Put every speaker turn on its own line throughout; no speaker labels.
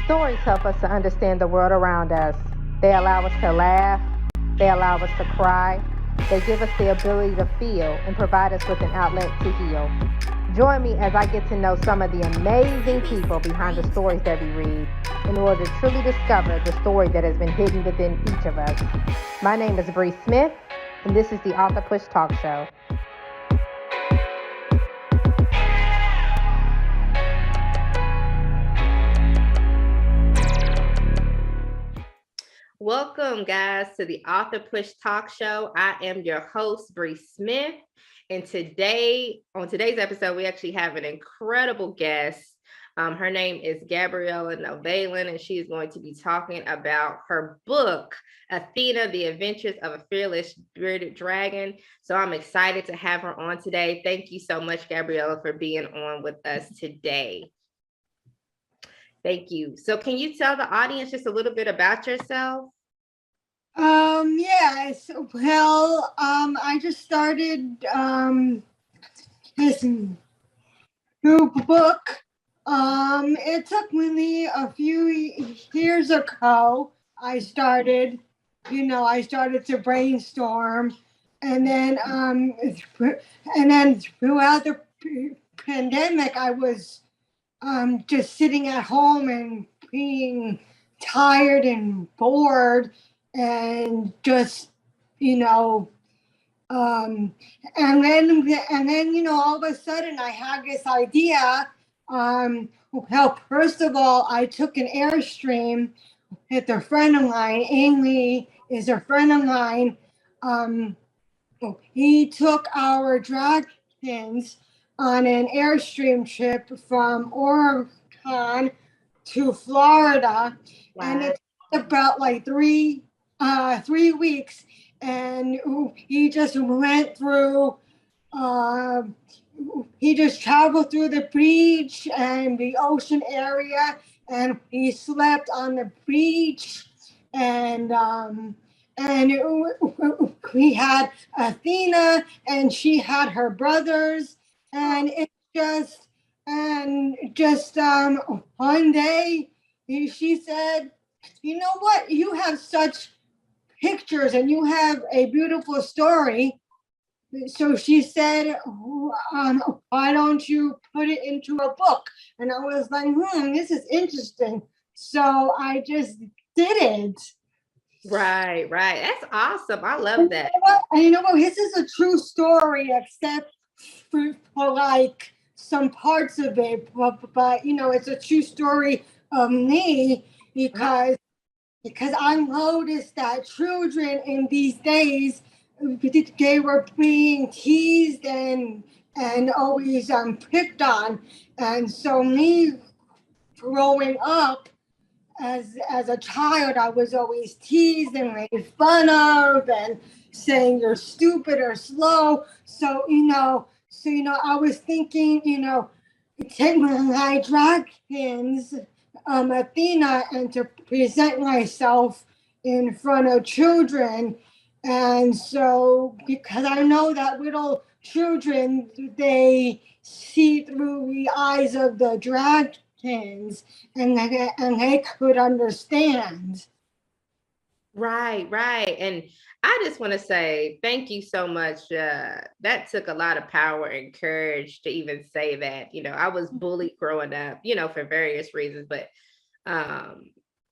Stories help us to understand the world around us. They allow us to laugh, they allow us to cry, they give us the ability to feel and provide us with an outlet to heal. Join me as I get to know some of the amazing people behind the stories that we read in order to truly discover the story that has been hidden within each of us. My name is Bre Smith, and this is the Author Push Talk Show. Welcome, guys, to the Author Push Talk Show. I am your host, Bre Smith, and on today's episode, we actually have an incredible guest. Her name is Gabriela Nalven, and she is going to be talking about her book, Athena, The Adventures of a Fearless Bearded Dragon. So I'm excited to have her on today. Thank you so much, Gabriela, for being on with us today. Thank you. So can you tell the audience just a little bit about yourself?
Yes. Well, I just started this new book. It took me a few years ago. I started to brainstorm, and then throughout the pandemic, I was just sitting at home and being tired and bored, and just and then all of a sudden I had this idea. Well, first of all, I took an Airstream with a friend of mine. Amy is a friend of mine. He took our dragons on an Airstream trip from Oregon to Florida. Wow. And it took about like 3 weeks, and he just went through. He just traveled through the beach and the ocean area, and he slept on the beach, and we had Athena, and she had her brothers, and one day she said, "You know what? You have such pictures and you have a beautiful story." So she said, "Why don't you put it into a book?" And I was like, this is interesting. So I just did it.
Right. That's awesome. I love that.
And you know what? This is a true story, except for like some parts of it. But it's a true story of me, because I noticed that children in these days, they were being teased and always picked on. And so me growing up as a child, I was always teased and made fun of and saying you're stupid or slow. So I was thinking, take my dragons, Athena, and to present myself in front of children. And so, because I know that little children, they see through the eyes of the dragons, and they could understand.
Right. And I just want to say thank you so much. That took a lot of power and courage to even say that. I was bullied growing up, for various reasons, but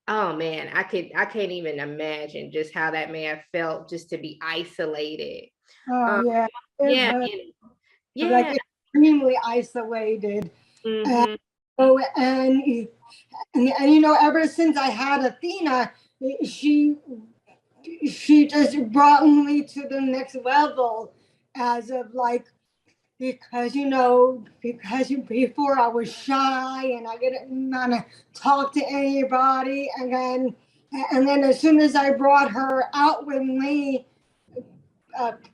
oh man, I can't even imagine just how that man felt, just to be isolated.
Yeah. Like extremely isolated.
Mm-hmm.
And ever since I had Athena, she just brought me to the next level, as of like, because before I was shy and I didn't want to talk to anybody, and then as soon as I brought her out with me,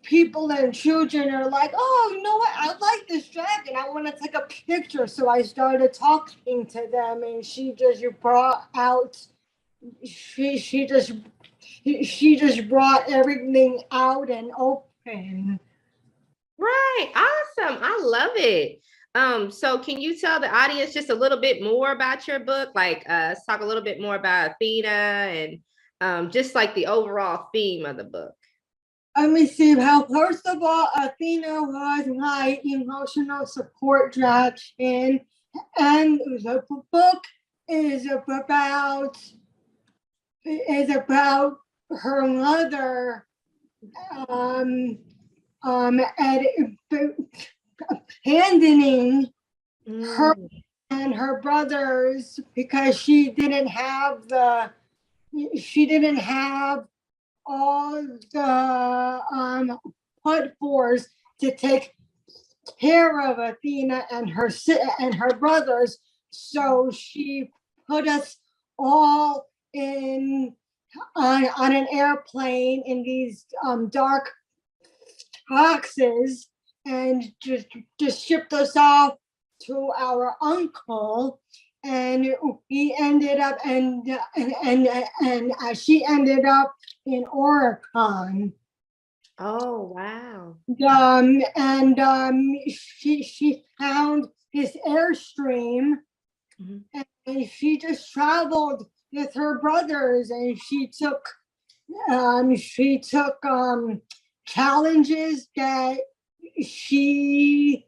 people and children are like, "Oh, you know what? I like this dragon. I want to take a picture." So I started talking to them, and she just brought out. She just brought everything out and open.
Right. Awesome. I love it. So can you tell the audience just a little bit more about your book? Like, let's talk a little bit more about Athena and just like the overall theme of the book.
Let me see. How first of all, Athena was my emotional support dragon, and the book is about her mother, at abandoning her and her brothers because she didn't have all the put force to take care of Athena and her brothers. So she put us all on an airplane in these dark boxes and just shipped us off to our uncle, and we ended up and she ended up in Oregon.
Oh, wow.
She found this Airstream, and she just traveled with her brothers, and she took challenges that she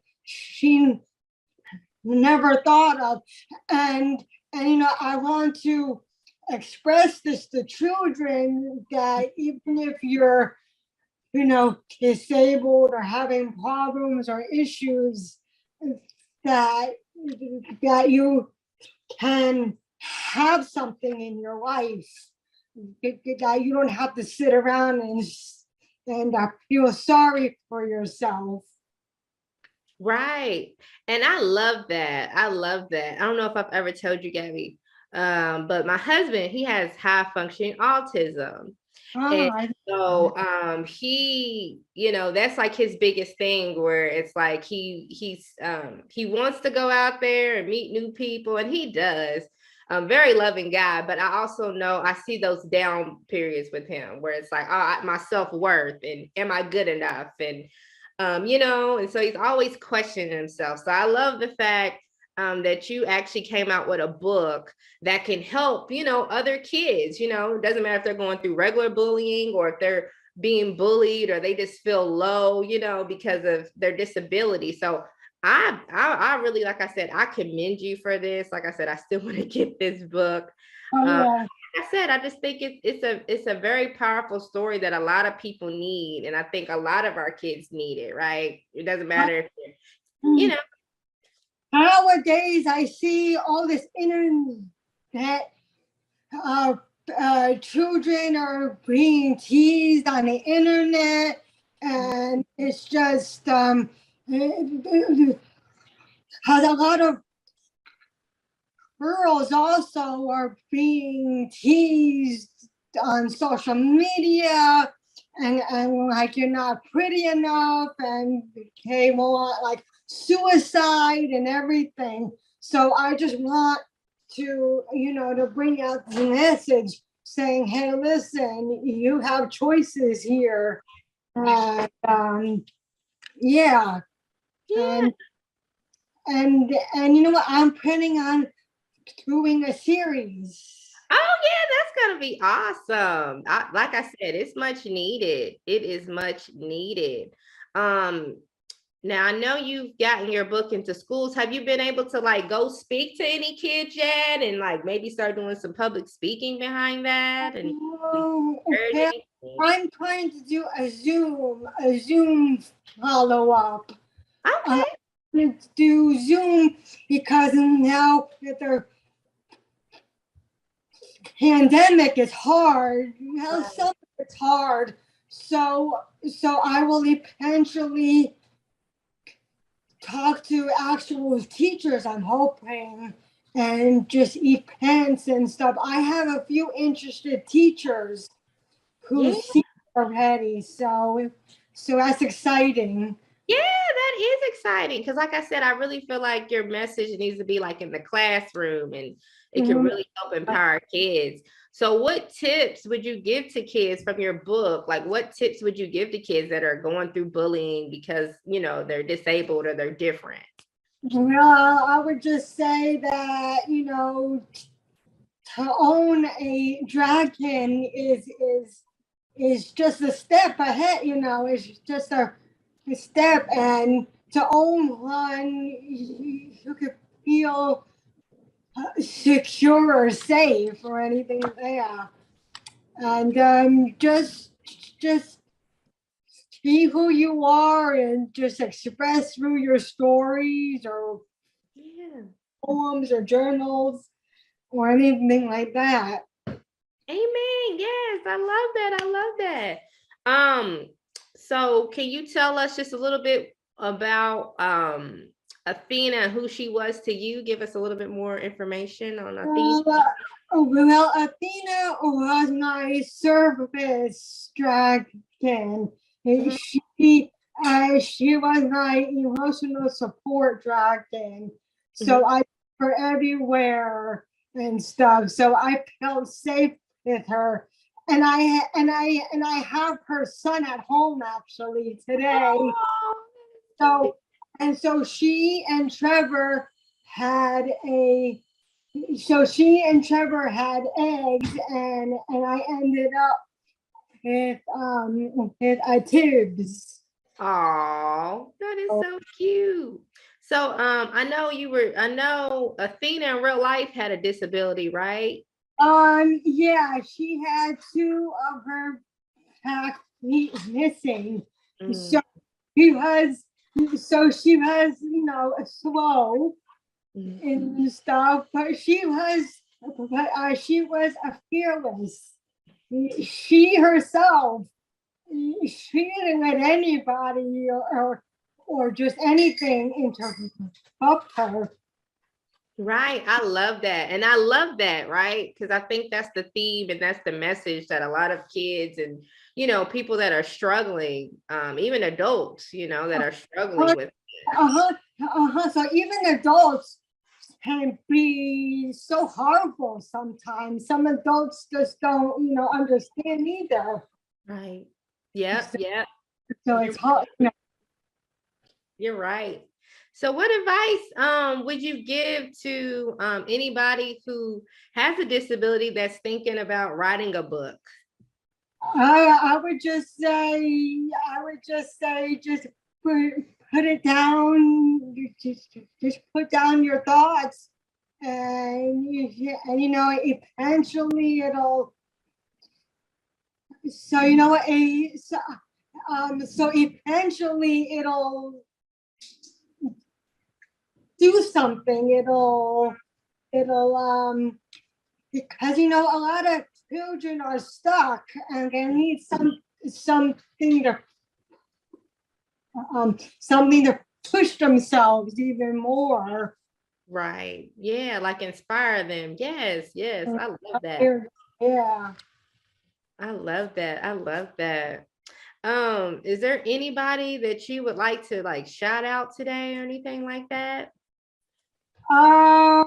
never thought of, and I want to express this to children that even if you're disabled or having problems or issues, that you can have something in your life, that you don't have to sit around and feel sorry for yourself.
Right. And I love that. I love that. I don't know if I've ever told you, Gabby, but my husband, he has high functioning autism. And so he, that's like his biggest thing, where it's like he wants to go out there and meet new people, and he does. Very loving guy, but I also know I see those down periods with him where it's like, oh, my self-worth and am I good enough? And and so he's always questioning himself. So I love the fact that you actually came out with a book that can help, other kids. It doesn't matter if they're going through regular bullying or if they're being bullied or they just feel low, because of their disability. So I really, like I said, I commend you for this. Like I said, I still want to get this book. Like I said, I just think it's a very powerful story that a lot of people need, and I think a lot of our kids need it. Right? It doesn't matter if they're,
Nowadays, I see all this internet. Children are being teased on the internet, and it's just has a lot of girls also are being teased on social media, and like you're not pretty enough, and they want like suicide and everything. So I just want to to bring out the message saying, hey, listen, you have choices here. And yeah. And you know what, I'm planning on doing a series.
Oh yeah, that's gonna be awesome. Like I said, it's much needed. It is much needed. Now I know you've gotten your book into schools. Have you been able to like go speak to any kids yet, and like maybe start doing some public speaking behind that? And
Okay. I'm trying to do a Zoom follow-up.
Okay.
Do Zoom because now that the pandemic is hard. Some it's hard. So I will eventually talk to actual teachers, I'm hoping, and just events and stuff. I have a few interested teachers who see already, so that's exciting.
Yeah, that is exciting because, like I said, I really feel like your message needs to be like in the classroom, and it can really help empower kids. So, what tips would you give to kids from your book? Like, what tips would you give to kids that are going through bullying because they're disabled or they're different?
Well, I would just say that, to own a dragon is just a step ahead, it's just a step, and to own one, you could feel secure or safe or anything there. And just be who you are and just express through your stories or
Yeah.
poems or journals or anything like that.
Amen. Yes, I love that. I love that. So can you tell us just a little bit about Athena and who she was to you? Give us a little bit more information on Athena.
Well, Athena was my service dragon.
Mhm,
She was my emotional support dragon. So
mhm.
I took her everywhere and stuff. So I felt safe with her. And I have her son at home actually today.
Oh,
So so she and Trevor had a she and Trevor had eggs, and I ended up with a tubes.
oh, that is so cute. So I know Athena in real life had a disability, right?
Yeah, she had two of her back feet missing.
Mm,
So she was she was, slow
mm.
and stuff, but she was a fearless. She herself, she didn't let anybody or just anything interrupt her.
Right. I love that. And I love that, right? Because I think that's the theme and that's the message that a lot of kids and, people that are struggling, even adults, that are struggling
Uh-huh,
with.
uh-huh, uh-huh. So even adults can be so harmful sometimes. Some adults just don't, understand either.
Right. Yep.
So,
Yep.
so
You're
it's hard.
you're right. So what advice would you give to anybody who has a disability that's thinking about writing a book?
I would just say, just put, put it down. Just put down your thoughts, and eventually it'll. So you know what? So eventually it'll do something. It'll because a lot of children are stuck and they need something to something to push themselves even more.
Right. Yeah, like inspire them. Yes, yes. I love that.
Yeah.
I love that. I love that. Is there anybody that you would like to like shout out today or anything like that?
Uh,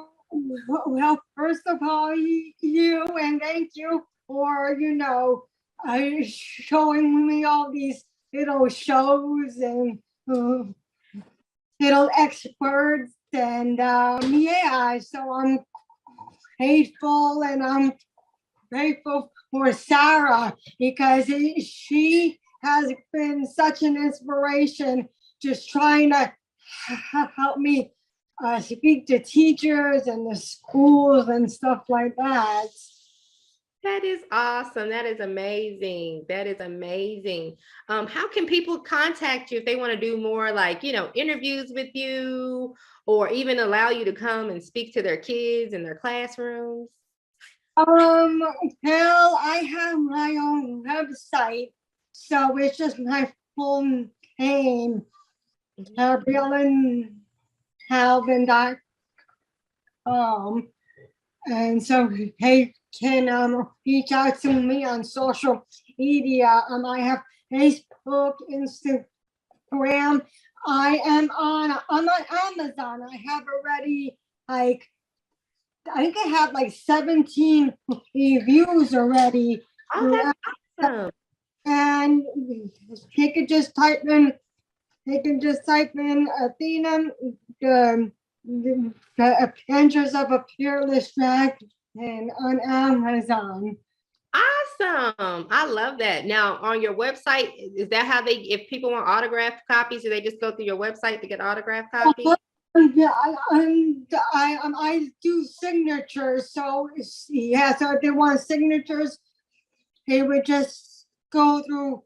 well, first of all, you and thank you for showing me all these little shows and little experts, and yeah, so I'm grateful, and I'm grateful for Sarah because she has been such an inspiration, just trying to help me speak to teachers and the schools and stuff like that.
That is awesome. That is amazing. That is amazing. How can people contact you if they want to do more like, interviews with you or even allow you to come and speak to their kids in their classrooms?
Um, well, I have my own website, so it's just my full name,
Mhm.
Gabriela Nalven.com. And so they can reach out to me on social media. I have Facebook, Instagram. I'm on Amazon. I have already like I think I have like 17 reviews already.
Oh, that's awesome.
And you could just type in they can just type in Athena, the Adventures of a Fearless Dragon on Amazon.
Awesome. I love that. Now, on your website, is that how if people want autographed copies, do they just go through your website to get autographed copies?
Yeah, I do signatures. So yeah, so if they want signatures, they would just go through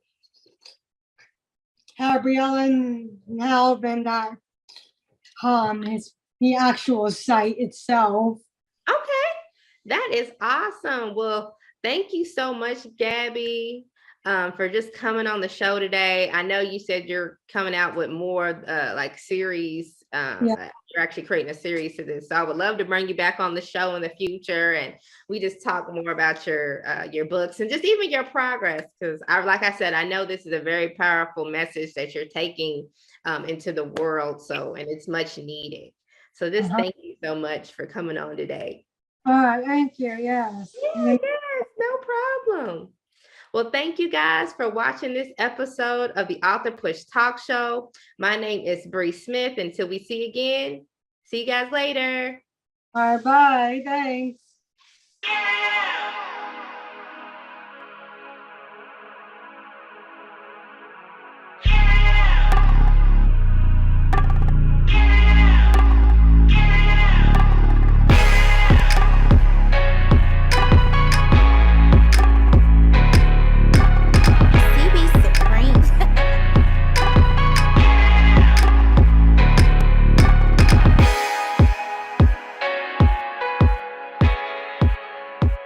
Gabriela Nalven.com. It's the actual site itself.
Okay, that is awesome. Well, thank you so much, Gabby, for just coming on the show today. I know you said you're coming out with more like series.
Yeah.
You're actually creating a series to this. So I would love to bring you back on the show in the future, and we just talk more about your books and just even your progress. Because like I said, I know this is a very powerful message that you're taking into the world. So, and it's much needed. So just thank you so much for coming on today.
All right, thank you. Yes.
Yes, no problem. Well, thank you guys for watching this episode of the Author Push Talk Show. My name is Bre Smith. Until we see again, see you guys later.
Bye bye. Thanks.
Yeah.